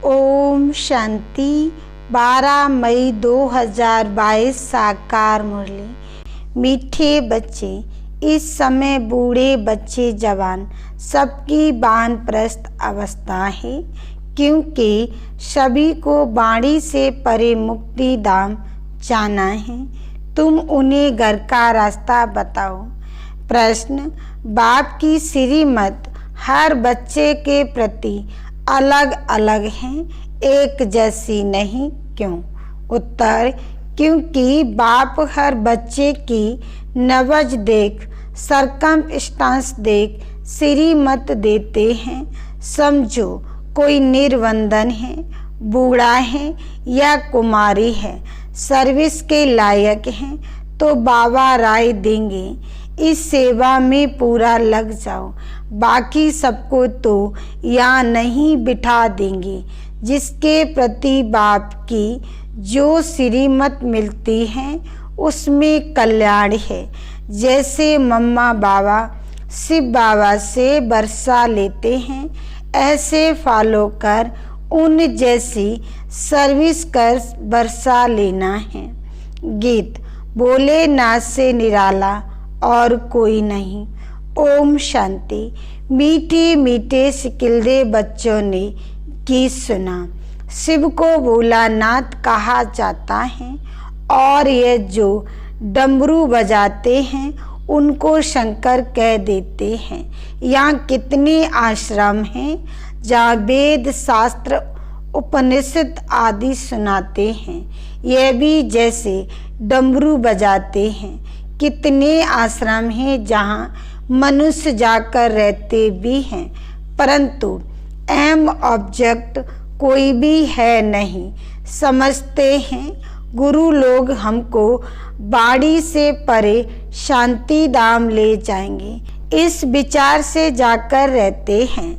ओम शांति। 12 मई 2022 साकार मुरली। मीठे बच्चे, इस समय बूढ़े बच्चे जवान सबकी वानप्रस्थ अवस्था है, क्योंकि सभी को वाणी से परे मुक्ति धाम जाना है। तुम उन्हें घर का रास्ता बताओ। प्रश्न, बाप की श्रीमत हर बच्चे के प्रति अलग अलग हैं, एक जैसी नहीं, क्यों? उत्तर, क्योंकि बाप हर बच्चे की नब्ज देख, सरकमस्टांस देख श्रीमत देते हैं। समझो, कोई निर्वंदन है, बूढ़ा है या कुमारी है, सर्विस के लायक हैं, तो बाबा राय देंगे, इस सेवा में पूरा लग जाओ। बाकी सबको तो यहाँ नहीं बिठा देंगे। जिसके प्रति बाप की जो श्रीमत मिलती है उसमें कल्याण है। जैसे मम्मा बाबा शिव बाबा से बरसा लेते हैं, ऐसे फॉलो कर उन जैसी सर्विस कर बरसा लेना है। गीत। भोलेनाथ से निराला और कोई नहीं। ओम शांति। मीठे मीठे सिकिलदे बच्चों ने गीत सुना। शिव को भोलानाथ कहा जाता है और ये जो डमरू बजाते हैं उनको शंकर कह देते हैं। यहाँ कितने आश्रम हैं जहाँ वेद शास्त्र उपनिषद आदि सुनाते हैं, यह भी जैसे डमरू बजाते हैं। कितने आश्रम हैं जहाँ मनुष्य जाकर रहते भी हैं, परंतु एम ऑब्जेक्ट कोई भी है नहीं। समझते हैं गुरु लोग हमको बाड़ी से परे शांति धाम ले जाएंगे। इस विचार से जाकर रहते हैं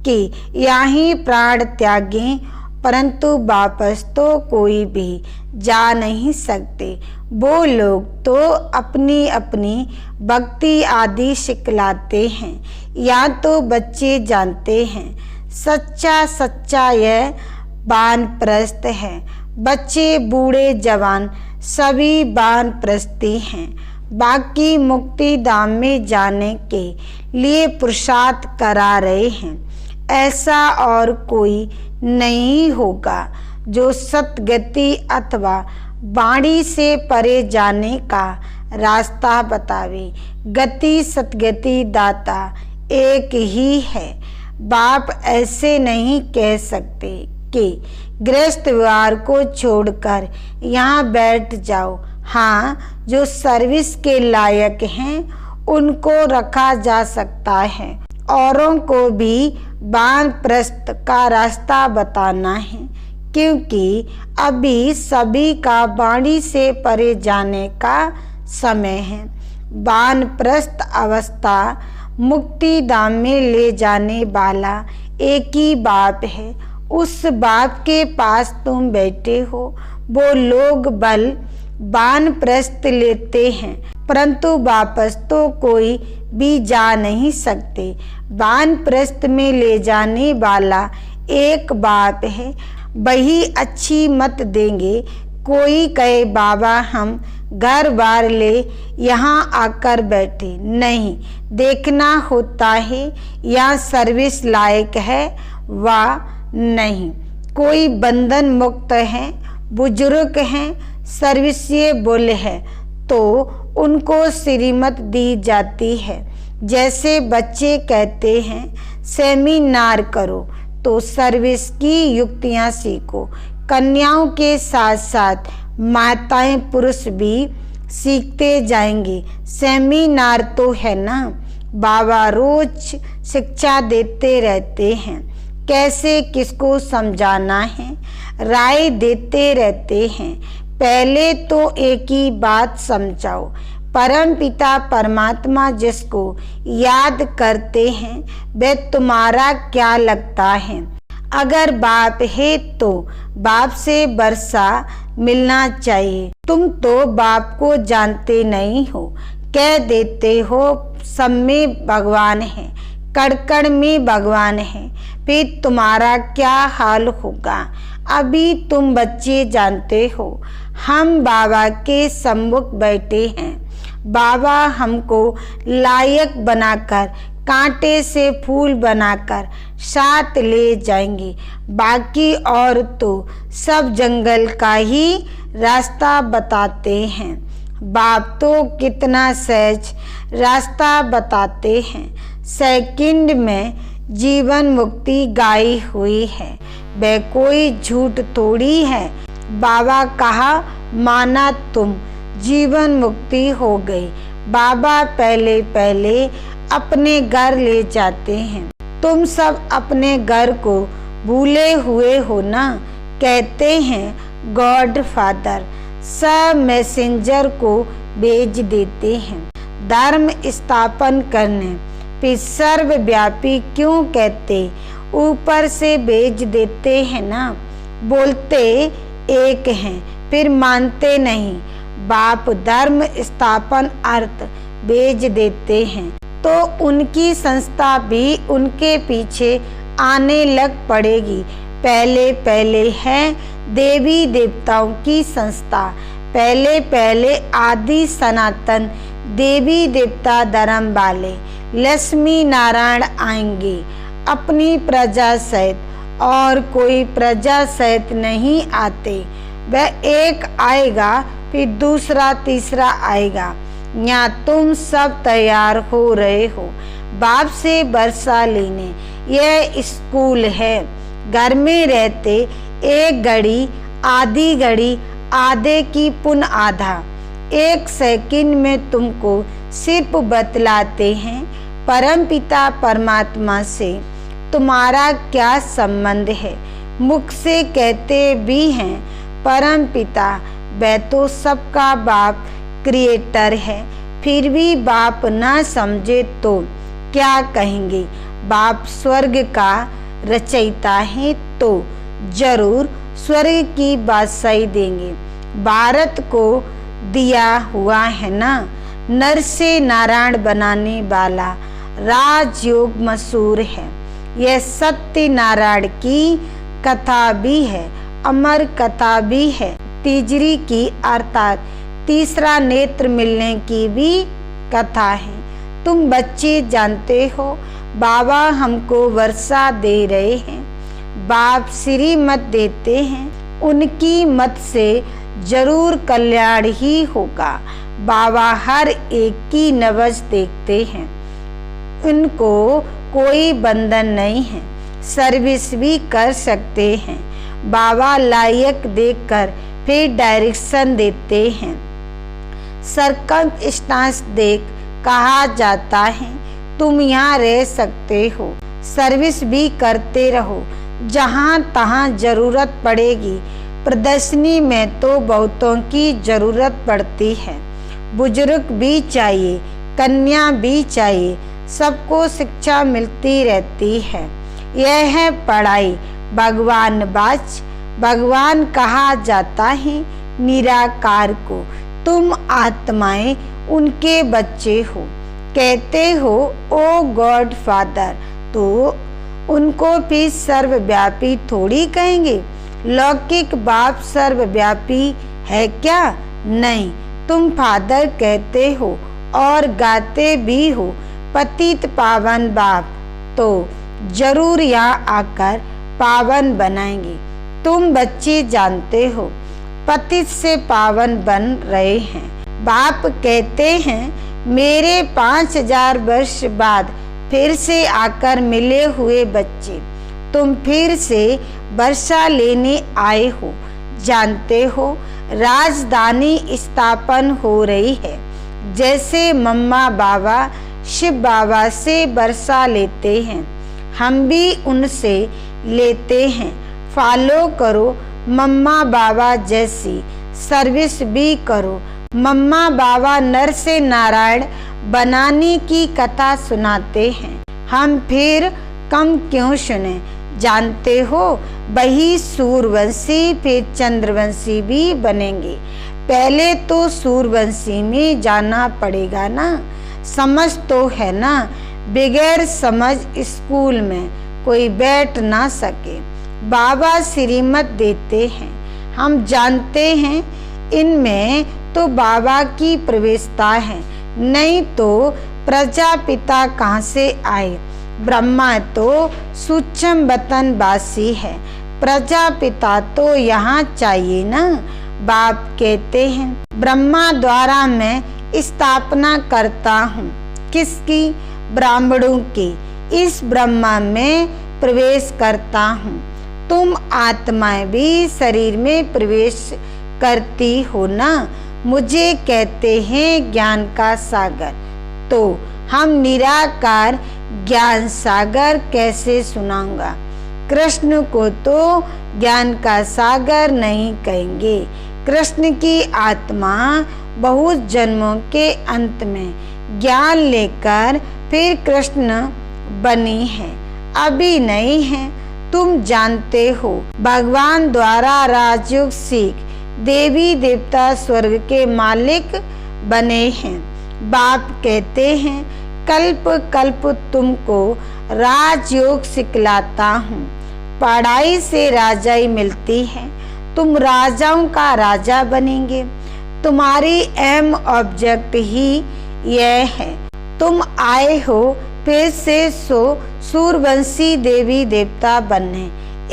कि यहाँ प्राण त्यागें, परंतु वापस तो कोई भी जा नहीं सकते। वो लोग तो अपनी अपनी भक्ति आदि सिखलाते हैं, या तो बच्चे जानते हैं। सच्चा सच्चा यह वानप्रस्थ है। बच्चे बूढ़े जवान सभी वानप्रस्थी हैं। बाकी मुक्ति धाम में जाने के लिए पुरुषार्थ करा रहे हैं। ऐसा और कोई नहीं होगा जो सतगति अथवा वाणी से परे जाने का रास्ता बतावे। गति सतगति दाता एक ही है। बाप ऐसे नहीं कह सकते कि गृहस्थ व्यवहार को छोड़कर यहाँ बैठ जाओ। हाँ, जो सर्विस के लायक हैं उनको रखा जा सकता है। औरों को भी वानप्रस्थ का रास्ता बताना है, क्योंकि अभी सभी का वाणी से परे जाने का समय है। वानप्रस्थ अवस्था मुक्ति धाम में ले जाने वाला एक ही बाप है। उस बाप के पास तुम बैठे हो। वो लोग बल वानप्रस्थ लेते हैं, परंतु वापस तो कोई भी जा नहीं सकते। वानप्रस्थ में ले जाने वाला एक बाप है, वही अच्छी मत देंगे। कोई कहे बाबा हम घर बार ले यहाँ आकर बैठे, नहीं, देखना होता है या सर्विस लायक है वा नहीं। कोई बंधन मुक्त है, बुजुर्ग हैं, सर्विसेबल है, तो उनको श्रीमत दी जाती है। जैसे बच्चे कहते हैं सेमिनार करो, तो सर्विस की युक्तियाँ सीखो। कन्याओं के साथ साथ माताएं पुरुष भी सीखते जाएंगे। सेमिनार तो है ना। बाबा रोज शिक्षा देते रहते हैं, कैसे किसको समझाना है, राय देते रहते हैं। पहले तो एक ही बात समझाओ। परम पिता परमात्मा जिसको याद करते हैं वह तुम्हारा क्या लगता है? अगर बाप है तो बाप से बरसा मिलना चाहिए। तुम तो बाप को जानते नहीं हो, कह देते हो सब में भगवान है, कड़ कड़ में भगवान है। फिर तुम्हारा क्या हाल होगा। अभी तुम बच्चे जानते हो, हम बाबा के सम्मुख बैठे हैं। बाबा हमको लायक बनाकर कांटे से फूल बनाकर साथ ले जाएंगे। बाकी और तो सब जंगल का ही रास्ता बताते हैं। बाप तो कितना सहज रास्ता बताते हैं। सेकंड में जीवन मुक्ति गाई हुई है, वह कोई झूठ थोड़ी है। बाबा कहा माना तुम जीवन मुक्ति हो गई। बाबा पहले पहले अपने घर ले जाते हैं। तुम सब अपने घर को भूले हुए हो ना। कहते हैं गॉड फादर सब मैसेंजर को भेज देते हैं धर्म स्थापन करने। फिर सर्वव्यापी क्यों कहते, ऊपर से भेज देते हैं ना। बोलते एक हैं फिर मानते नहीं। बाप धर्म स्थापन अर्थ भेज देते हैं तो उनकी संस्था भी उनके पीछे आने लग पड़ेगी। पहले पहले है देवी देवताओं की संस्था। पहले पहले आदि सनातन देवी देवता धर्म वाले लक्ष्मी नारायण आएंगे अपनी प्रजा सहित, और कोई प्रजा सहित नहीं आते। वह एक आएगा फिर दूसरा तीसरा आएगा। यहाँ तुम सब तैयार हो रहे हो बाप से वर्षा लेने। यह स्कूल है। घर में रहते एक घड़ी आधी घड़ी आधे की पुनः आधा। एक सेकंड में तुमको सिर्फ बतलाते हैं परमपिता परमात्मा से तुम्हारा क्या संबंध है। मुख से कहते भी हैं परमपिता, वह तो सबका बाप क्रिएटर है। फिर भी बाप ना समझे तो क्या कहेंगे। बाप स्वर्ग का रचयिता है तो जरूर स्वर्ग की बादशाही देंगे। भारत को दिया हुआ है ना नर से नारायण बनाने वाला राजयोग मशहूर है। यह सत्य नारायण की कथा भी है, अमर कथा भी है। तीजरी की अर्थात तीसरा नेत्र मिलने की भी कथा है। तुम बच्चे जानते हो बाबा हमको वर्षा दे रहे हैं। बाप श्रीमत देते हैं, उनकी मत से जरूर कल्याण ही होगा। बाबा हर एक की नब्ज देखते हैं, उनको कोई बंधन नहीं है, सर्विस भी कर सकते हैं। बाबा लायक देखकर फिर डायरेक्शन देते हैं। सर्कमस्टांस देख कहा जाता है तुम यहाँ रह सकते हो, सर्विस भी करते रहो जहाँ तहाँ जरूरत पड़ेगी। प्रदर्शनी में तो बहुतों की जरूरत पड़ती है, बुजुर्ग भी चाहिए, कन्या भी चाहिए, सबको शिक्षा मिलती रहती है। यह है पढ़ाई भगवान बाच। भगवान कहा जाता है निराकार को। तुम आत्माएं उनके बच्चे हो। कहते हो ओ गॉड फादर, तो उनको भी सर्वव्यापी थोड़ी कहेंगे। लौकिक बाप सर्वव्यापी है क्या? नहीं, तुम फादर कहते हो और गाते भी हो पतित पावन बाप, तो जरूर यहाँ आकर पावन बनाएंगे। तुम बच्चे जानते हो पतित से पावन बन रहे हैं। बाप कहते हैं मेरे 5000 वर्ष बाद फिर से आकर मिले हुए बच्चे, तुम फिर से वर्षा लेने आए हो। जानते हो राजधानी स्थापन हो रही है। जैसे मम्मा बाबा शिव बाबा से वर्षा लेते हैं, हम भी उनसे लेते हैं। फॉलो करो मम्मा बाबा जैसी, सर्विस भी करो। मम्मा बाबा नर से नारायण बनाने की कथा सुनाते हैं, हम फिर कम क्यों सुने। जानते हो वही सूर्यवंशी फिर चंद्रवंशी भी बनेंगे। पहले तो सूर्यवंशी में जाना पड़ेगा ना, समझ तो है ना। बगैर समझ स्कूल में कोई बैठ ना सके। बाबा श्रीमत देते हैं, हम जानते हैं इनमें तो बाबा की प्रवेशता है, नहीं तो प्रजापिता कहाँ से आए। ब्रह्मा तो सूक्ष्म वतन वासी है, प्रजापिता तो यहाँ चाहिए ना। बाप कहते हैं ब्रह्मा द्वारा मैं स्थापना करता हूँ। किसकी? ब्राह्मणों की। इस ब्रह्मा में प्रवेश करता हूँ। तुम आत्माएं भी शरीर में प्रवेश करती हो ना। मुझे कहते हैं ज्ञान का सागर, तो हम निराकार ज्ञान सागर कैसे सुनाऊंगा। कृष्ण को तो ज्ञान का सागर नहीं कहेंगे। कृष्ण की आत्मा बहुत जन्मों के अंत में ज्ञान लेकर फिर कृष्ण बनी है, अभी नहीं है। तुम जानते हो भगवान द्वारा राजयोग सीख देवी देवता स्वर्ग के मालिक बने हैं। बाप कहते हैं कल्प कल्प तुमको राजयोग सिखलाता हूँ। पढ़ाई से राजाई मिलती है, तुम राजाओं का राजा बनेंगे। तुम्हारी एम ऑब्जेक्ट ही यह है। तुम आए हो फिर से सूर्यवंशी देवी देवता बनने।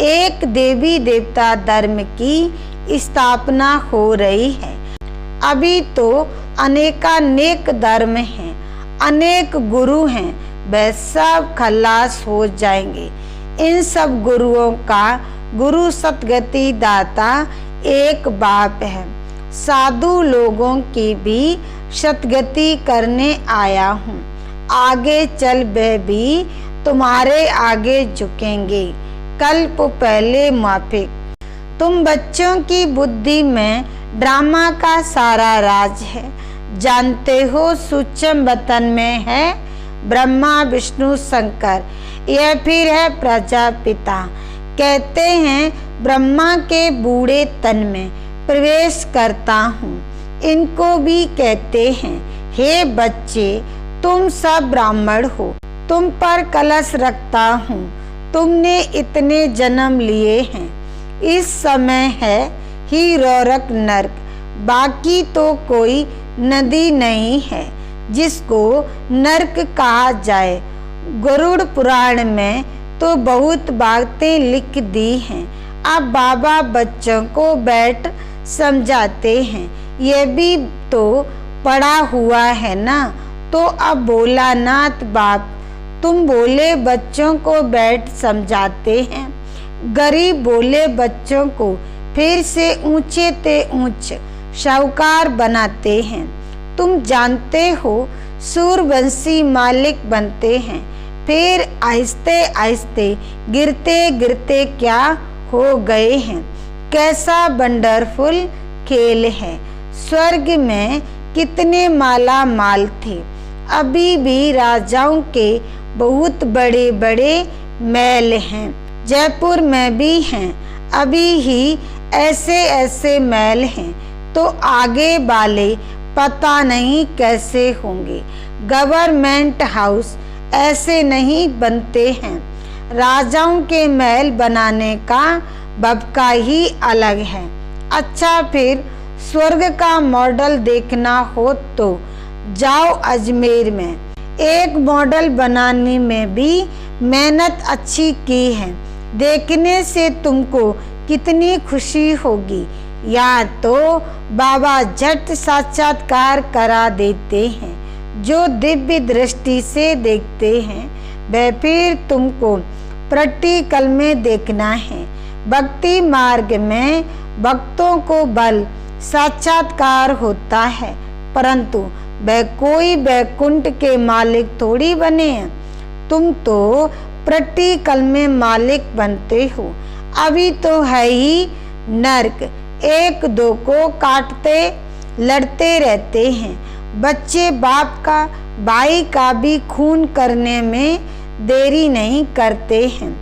एक देवी देवता धर्म की स्थापना हो रही है। अभी तो अनेकानेक धर्म हैं, अनेक गुरु हैं, वे सब खलास हो जाएंगे। इन सब गुरुओं का गुरु सतगति दाता एक बाप है। साधु लोगों की भी सतगति करने आया हूँ। आगे चल वे भी तुम्हारे आगे झुकेंगे। कल्प पहले माफिक। तुम बच्चों की बुद्धि में ड्रामा का सारा राज है। जानते हो सूक्ष्म वतन में है ब्रह्मा विष्णु शंकर, यह फिर है प्रजापिता। कहते हैं ब्रह्मा के बूढ़े तन में प्रवेश करता हूँ। इनको भी कहते हैं हे बच्चे तुम सब ब्राह्मण हो, तुम पर कलश रखता हूँ। तुमने इतने जन्म लिए हैं। इस समय है ही रौरक नरक, बाकी तो कोई नदी नहीं है जिसको नरक कहा जाए। गरुड़ पुराण में तो बहुत बातें लिख दी हैं। अब बाबा बच्चों को बैठ समझाते हैं। यह भी तो पढ़ा हुआ है ना। तो अब बोला नाथ बाप, तुम बोले बच्चों को बैठ समझाते हैं। गरीब बोले बच्चों को फिर से ऊंचे ते ऊंच शाहूकार बनाते हैं। तुम जानते हो सूर्यवंशी मालिक बनते हैं, फिर आहिस्ते आहिस्ते गिरते गिरते क्या हो गए हैं। कैसा वंडरफुल खेल है। स्वर्ग में कितने माला माल थे। अभी भी राजाओं के बहुत बड़े बड़े महल हैं। जयपुर में भी हैं। अभी ही ऐसे ऐसे महल हैं, तो आगे वाले पता नहीं कैसे होंगे। गवर्नमेंट हाउस ऐसे नहीं बनते हैं। राजाओं के महल बनाने का बबका ही अलग है। अच्छा, फिर स्वर्ग का मॉडल देखना हो तो जाओ अजमेर में। एक मॉडल बनाने में भी मेहनत अच्छी की है। देखने से तुमको कितनी खुशी होगी। या तो बाबा झट साक्षात्कार करा देते हैं। जो दिव्य दृष्टि से देखते हैं वह फिर तुमको प्रैक्टिकल में देखना है। भक्ति मार्ग में भक्तों को बल साक्षात्कार होता है, परंतु वह कोई वैकुंठ के मालिक थोड़ी बने हैं। तुम तो प्रैक्टिकल में मालिक बनते हो। अभी तो है ही नरक। एक दो को काटते लड़ते रहते हैं। बच्चे बाप का भाई का भी खून करने में देरी नहीं करते हैं।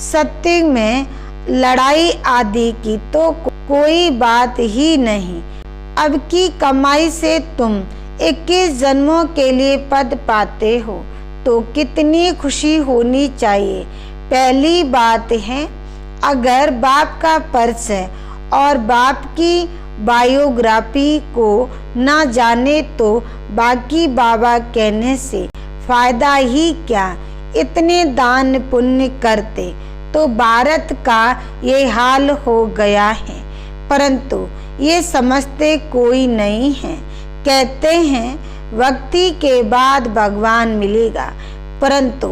सत्य में लड़ाई आदि की तो कोई बात ही नहीं। अब की कमाई से तुम 21 जन्मों के लिए पद पाते हो तो कितनी खुशी होनी चाहिए। पहली बात है, अगर बाप का पर्स है और बाप की बायोग्राफी को ना जाने तो बाकी बाबा कहने से फायदा ही क्या। इतने दान पुण्य करते तो भारत का ये हाल हो गया है, परंतु ये समझते कोई नहीं है। कहते हैं भक्ति के बाद भगवान मिलेगा, परंतु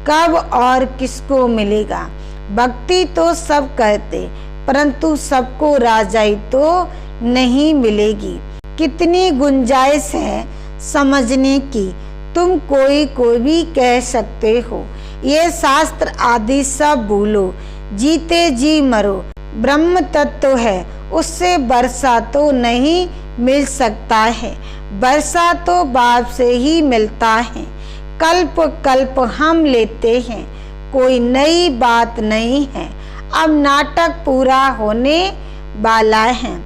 कब और किसको मिलेगा। भक्ति तो सब करते, परंतु सबको राजाई तो नहीं मिलेगी। कितनी गुंजाइश है समझने की, तुम कोई को भी कह सकते हो। ये शास्त्र आदि सब भूलो, जीते जी मरो। ब्रह्म तत्व है, उससे वर्षा तो नहीं मिल सकता है, वर्षा तो बाप से ही मिलता है। कल्प कल्प हम लेते हैं, कोई नई बात नहीं है। अब नाटक पूरा होने वाला है,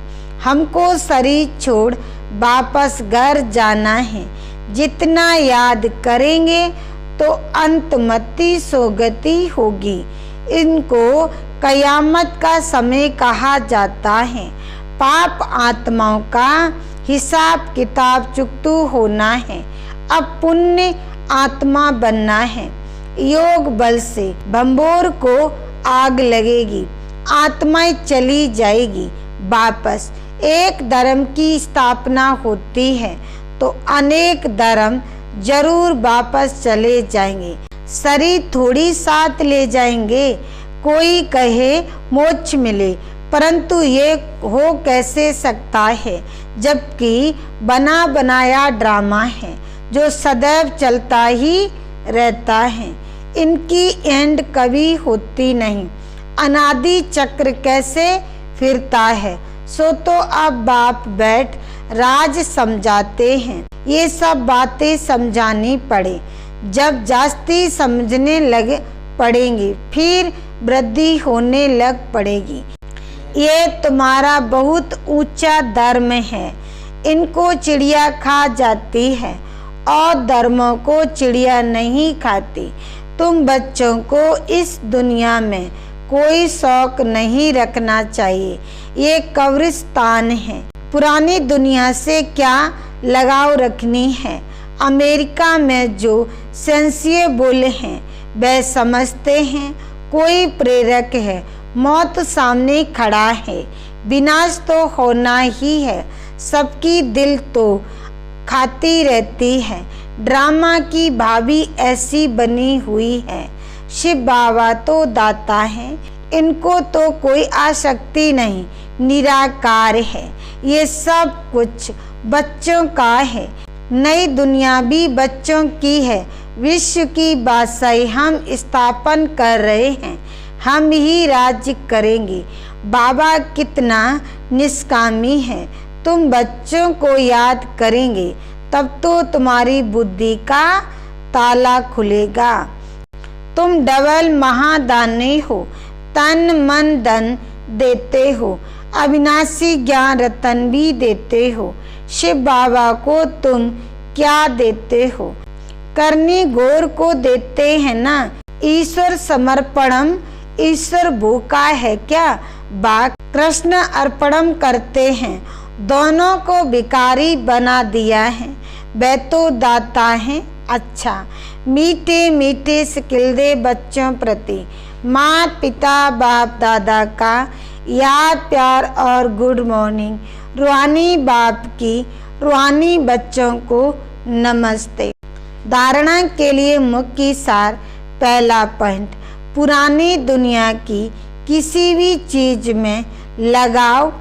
हमको शरीर छोड़ वापस घर जाना है। जितना याद करेंगे तो अंतमति सोगति होगी। इनको कयामत का समय कहा जाता है। पाप आत्माओं का हिसाब किताब चुकतू होना है। अब पुण्य आत्मा बनना है। योग बल से भंबोर को आग लगेगी, आत्माएं चली जाएगी वापस। एक धर्म की स्थापना होती है तो अनेक धर्म जरूर वापस चले जाएंगे, शरीर थोड़ी साथ ले जाएंगे। कोई कहे मोक्ष मिले, परंतु ये हो कैसे सकता है, जबकि बना बनाया ड्रामा है जो सदैव चलता ही रहता है। इनकी एंड कभी होती नहीं, अनादि चक्र कैसे फिरता है। सो तो अब बाप बैठ राज समझाते हैं। ये सब बातें समझानी पड़े, जब जास्ती समझने लग पड़ेंगी फिर वृद्धि होने लग पड़ेगी। ये तुम्हारा बहुत ऊंचा धर्म है, इनको चिड़िया खा जाती है और धर्मों को चिड़िया नहीं खाती। तुम बच्चों को इस दुनिया में कोई शौक नहीं रखना चाहिए, ये कब्रिस्तान है। पुरानी दुनिया से क्या लगाव रखनी है। अमेरिका में जो सेंसिबल हैं वह समझते हैं कोई प्रेरक है, मौत सामने खड़ा है, विनाश तो होना ही है। सबकी दिल तो खाती रहती है, ड्रामा की भाभी ऐसी बनी हुई है। शिव बाबा तो दाता है, इनको तो कोई आसक्ति नहीं, निराकार है। ये सब कुछ बच्चों का है, नई दुनिया भी बच्चों की है। विश्व की बादशाही हम स्थापन कर रहे हैं, हम ही राज्य करेंगे। बाबा कितना निष्कामी है, तुम बच्चों को याद करेंगे तब तो तुम्हारी बुद्धि का ताला खुलेगा। तुम डबल महादानी हो, तन मन धन देते हो, अविनाशी ज्ञान रतन भी देते हो। शिव बाबा को तुम क्या देते हो, करनी घोर को देते हैं ना। ईश्वर समर्पणम, ईश्वर भूखा है क्या, बाक कृष्ण अर्पणम करते हैं। दोनों को भिखारी बना दिया है, वह तो दाता है। अच्छा मीठे मीठे सिकिल दे बच्चों प्रति माता पिता बाप दादा का याद प्यार और गुड मॉर्निंग। रूहानी बाप की रूहानी बच्चों को नमस्ते। धारणा के लिए मुख्य सार। पहला पॉइंट, पुरानी दुनिया की किसी भी चीज में लगाव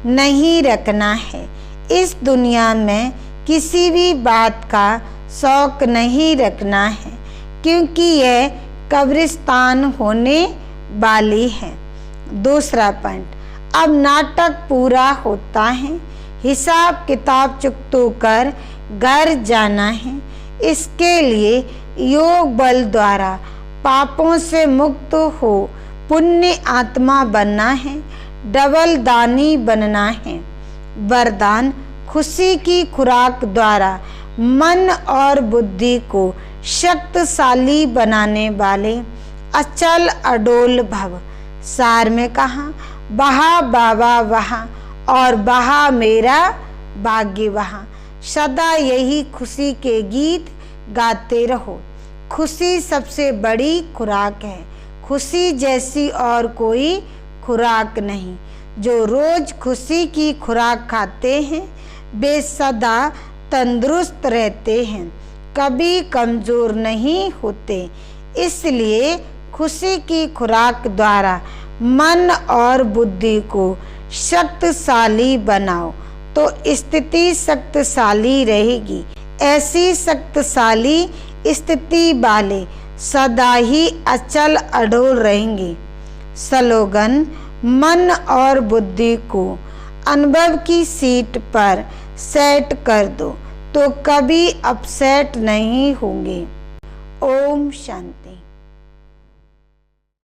नहीं रखना है। इस दुनिया में किसी भी बात का शौक नहीं रखना है, क्योंकि यह कब्रिस्तान होने वाली है। दूसरा पॉइंट, अब नाटक पूरा होता है, हिसाब किताब चुकतो कर घर जाना है। इसके लिए योग बल द्वारा पापों से मुक्त हो पुण्य आत्मा बनना है, डबल दानी बनना है। वरदान, खुशी की खुराक द्वारा मन और बुद्धि को शक्तिशाली बनाने वाले अचल अडोल भव। सार में कहा, बहा बाबा वहाँ और बहा मेरा भाग्य वहाँ। सदा यही खुशी के गीत गाते रहो। खुशी सबसे बड़ी खुराक है, खुशी जैसी और कोई खुराक नहीं। जो रोज खुशी की खुराक खाते हैं वे सदा तंदुरुस्त रहते हैं, कभी कमजोर नहीं होते। इसलिए खुशी की खुराक द्वारा मन और बुद्धि को शक्तिशाली बनाओ तो स्थिति शक्तिशाली रहेगी। ऐसी शक्तिशाली स्थिति वाले सदा ही अचल अडोल रहेंगे। स्लोगन, मन और बुद्धि को अनुभव की सीट पर सेट कर दो तो कभी अपसेट नहीं होंगे। ओम शांति।